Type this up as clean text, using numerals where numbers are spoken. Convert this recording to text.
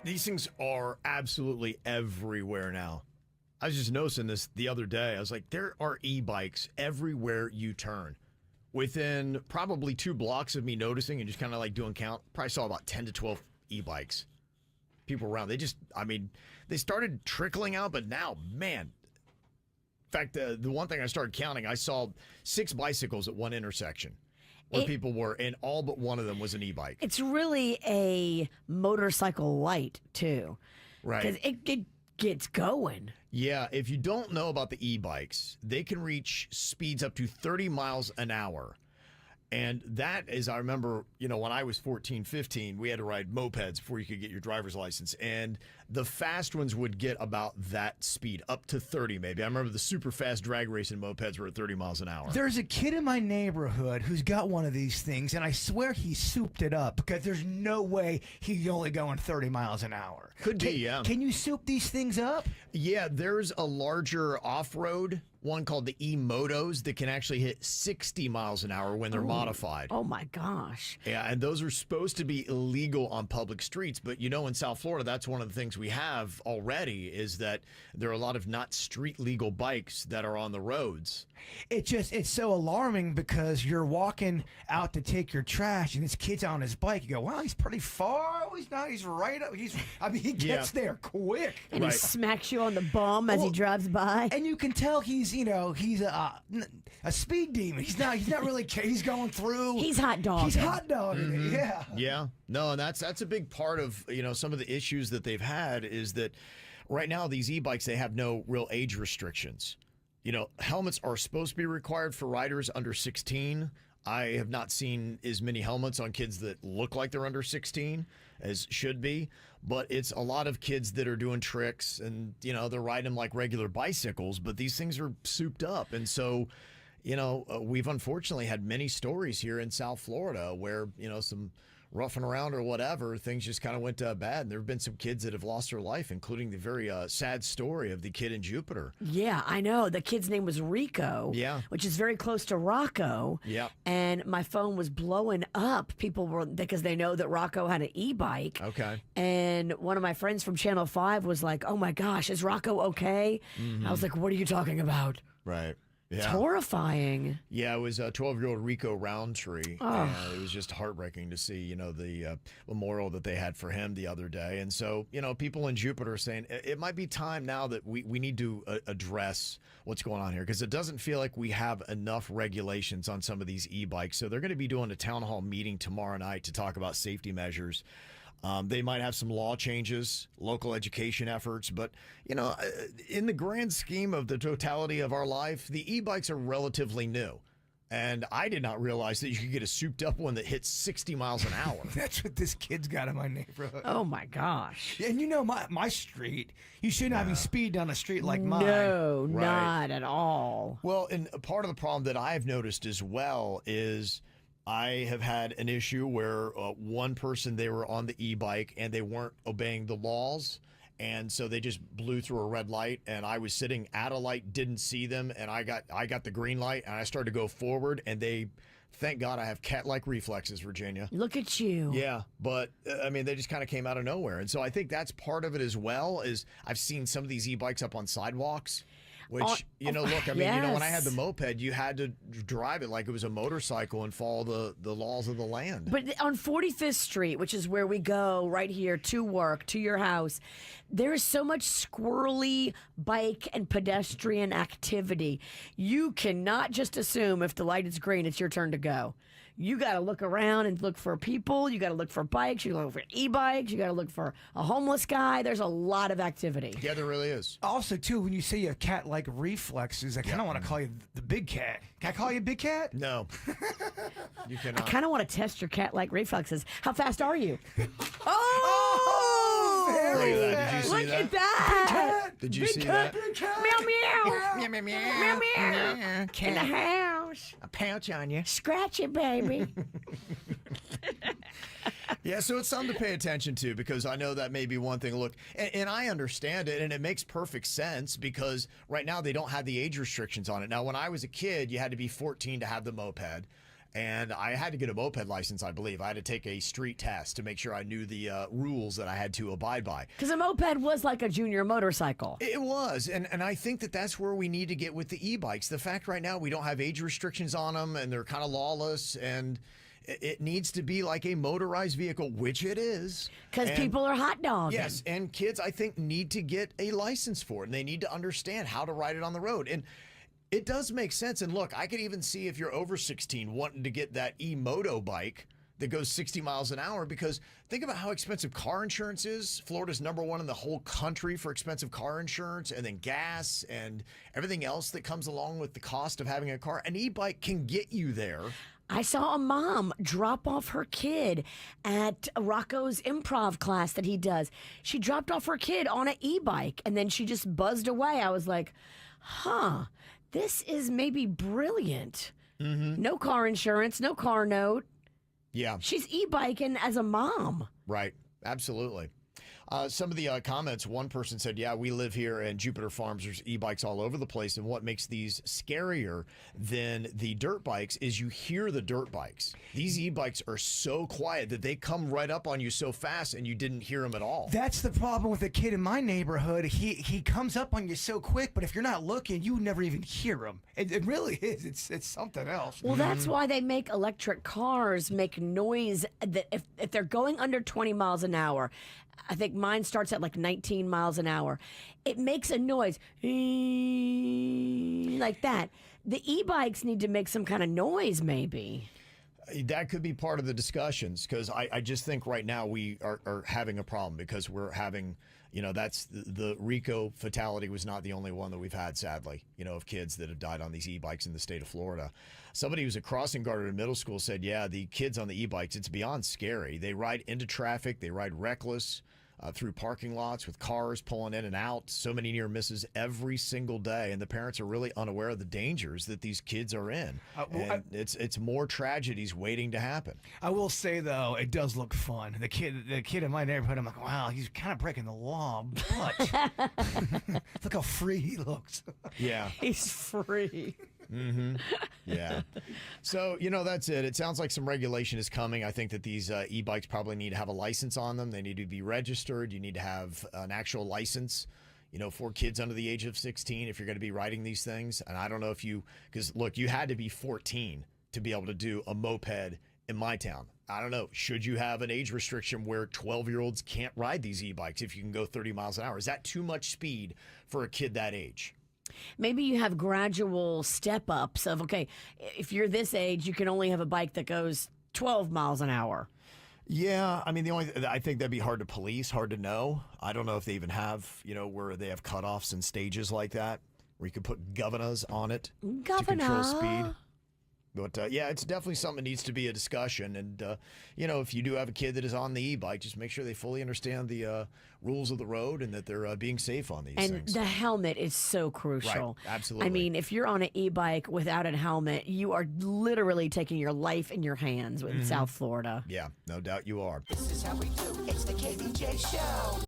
These things are absolutely everywhere now. I was just noticing this the other day. I was like, there are e-bikes everywhere you turn. Within probably 2 blocks of me noticing and just kind of like doing count, probably saw about 10 to 12 e-bikes. People around. They started trickling out, but now, man. In fact, the one thing I started counting, I saw 6 bicycles at one intersection where people were, and all but one of them was an e-bike. It's really a motorcycle light, too. Right. Because it gets going. Yeah, if you don't know about the e-bikes, they can reach speeds up to 30 miles an hour. And that is, I remember, when I was 14, 15, we had to ride mopeds before you could get your driver's license. And the fast ones would get about that speed, up to 30 maybe. I remember the super fast drag racing mopeds were at 30 miles an hour. There's a kid in my neighborhood who's got one of these things, and I swear he souped it up because there's no way he's only going 30 miles an hour. Could be, yeah. Can you soup these things up? Yeah, there's a larger off-road one called the e-motos that can actually hit 60 miles an hour when they're modified. Oh, my gosh. Yeah, and those are supposed to be illegal on public streets. But, in South Florida, that's one of the things we have already is that there are a lot of not street legal bikes that are on the roads. It's so alarming because you're walking out to take your trash and this kid's on his bike. You go, wow, he's pretty far. Oh, he's not. He's right up. He gets there quick. And he smacks you on the bum as he drives by. And you can tell he's a speed demon. He's not really, he's going through. He's hot dog. He's hot dogging it, yeah. Yeah. No, and that's a big part of, some of the issues that they've had is that right now these e-bikes, they have no real age restrictions. Helmets are supposed to be required for riders under 16. I have not seen as many helmets on kids that look like they're under 16 as should be, but it's a lot of kids that are doing tricks and, they're riding them like regular bicycles, but these things are souped up. And so, we've unfortunately had many stories here in South Florida where, some roughing around or whatever, things just kind of went bad. And there have been some kids that have lost their life, including the very sad story of the kid in Jupiter. Yeah, I know. The kid's name was Rico. Yeah. Which is very close to Rocco. Yeah. And my phone was blowing up. People were, because they know that Rocco had an e-bike. Okay. And one of my friends from Channel 5 was like, oh my gosh, is Rocco okay? Mm-hmm. I was like, what are you talking about? Right. Yeah. It's horrifying. Yeah, it was a 12-year-old Rico Roundtree. And it was just heartbreaking to see, the memorial that they had for him the other day. And so, people in Jupiter are saying it might be time now that we need to address what's going on here because it doesn't feel like we have enough regulations on some of these e-bikes. So they're going to be doing a town hall meeting tomorrow night to talk about safety measures. They might have some law changes, local education efforts, but, in the grand scheme of the totality of our life, the e-bikes are relatively new. And I did not realize that you could get a souped up one that hits 60 miles an hour. That's what this kid's got in my neighborhood. Oh, my gosh. And my street, you shouldn't have any speed down a street like mine. No, Right. not at all. Well, and part of the problem that I've noticed as well is I have had an issue where one person, they were on the e-bike and they weren't obeying the laws. And so they just blew through a red light and I was sitting at a light, didn't see them. And I got the green light and I started to go forward and thank God I have cat-like reflexes, Virginia. Look at you. Yeah, but they just kind of came out of nowhere. And so I think that's part of it as well is I've seen some of these e-bikes up on sidewalks. Which, look, when I had the moped, you had to drive it like it was a motorcycle and follow the laws of the land. But on 45th Street, which is where we go right here to work, to your house, there is so much squirrely bike and pedestrian activity. You cannot just assume if the light is green, it's your turn to go. You got to look around and look for people. You got to look for bikes. You got to look for e-bikes. You got to look for a homeless guy. There's a lot of activity. Yeah, there really is. Also, too, when you say you have cat-like reflexes, I kind of want to call you the big cat. Can I call you Big Cat? No. You cannot. I kind of want to test your cat-like reflexes. How fast are you? Oh! Very Look at that. Did you see Look that? at that! Did you see that? Big cat. Meow, meow. Meow, meow, Meow, meow. In the Cat. house. A pouch on you. Scratch it, baby. Yeah, so it's something to pay attention to because I know that may be one thing. Look, and I understand it, and it makes perfect sense because right now they don't have the age restrictions on it. Now, when I was a kid, you had to be 14 to have the moped. And I had to get a moped license, I believe. I had to take a street test to make sure I knew the rules that I had to abide by. Because a moped was like a junior motorcycle. It was, and I think that that's where we need to get with the e-bikes. The fact right now we don't have age restrictions on them, and they're kind of lawless, and it needs to be like a motorized vehicle, which it is. Because And- people are hot dogging. Yes, and kids, I think, need to get a license for it, and they need to understand how to ride it on the road. And it does make sense. And look, I could even see if you're over 16 wanting to get that e-moto bike that goes 60 miles an hour, because think about how expensive car insurance is. Florida's #1 in the whole country for expensive car insurance, and then gas and everything else that comes along with the cost of having a car. An e-bike can get you there. I saw a mom drop off her kid at Rocco's improv class that he does. She dropped off her kid on an e-bike and then she just buzzed away. I was like, huh, this is maybe brilliant. No car insurance, no car note. Yeah. She's e-biking as a mom. Right. Absolutely. Some of the comments, one person said, yeah, we live here in Jupiter Farms. There's e-bikes all over the place. And what makes these scarier than the dirt bikes is you hear the dirt bikes. These e-bikes are so quiet that they come right up on you so fast and you didn't hear them at all. That's the problem with a kid in my neighborhood. He comes up on you so quick, but if you're not looking, you never even hear him. It really is. It's something else. Well, that's why they make electric cars make noise that if they're going under 20 miles an hour, I think mine starts at like 19 miles an hour. It makes a noise like that. The e-bikes need to make some kind of noise, maybe. That could be part of the discussions, because I just think right now we are having a problem because we're having, that's the Rico fatality was not the only one that we've had, sadly, of kids that have died on these e-bikes in the state of Florida. Somebody who's a crossing guard at a middle school said, yeah, the kids on the e-bikes, it's beyond scary. They ride into traffic. They ride reckless through parking lots with cars pulling in and out. So many near misses every single day. And the parents are really unaware of the dangers that these kids are in. And it's more tragedies waiting to happen. I will say though, it does look fun. The kid in my neighborhood, I'm like, wow, he's kind of breaking the law, but look how free he looks. Yeah. He's free. Yeah. So, that's it. It sounds like some regulation is coming. I think that these e-bikes probably need to have a license on them. They need to be registered. You need to have an actual license, for kids under the age of 16 if you're going to be riding these things. And I don't know if because look, you had to be 14 to be able to do a moped in my town. I don't know. Should you have an age restriction where 12-year-olds can't ride these e-bikes if you can go 30 miles an hour? Is that too much speed for a kid that age? Maybe you have gradual step ups of, okay, if you're this age, you can only have a bike that goes 12 miles an hour. Yeah, I mean, I think that'd be hard to police, hard to know. I don't know if they even have, where they have cutoffs and stages like that, where you could put governors on it to control speed. But yeah, it's definitely something that needs to be a discussion. And, if you do have a kid that is on the e-bike, just make sure they fully understand the rules of the road and that they're being safe on these and things. the helmet is so crucial. Right, absolutely. I mean, if you're on an e-bike without a helmet, you are literally taking your life in your hands in South Florida. Yeah, no doubt you are. This is how we do. It's the KVJ Show.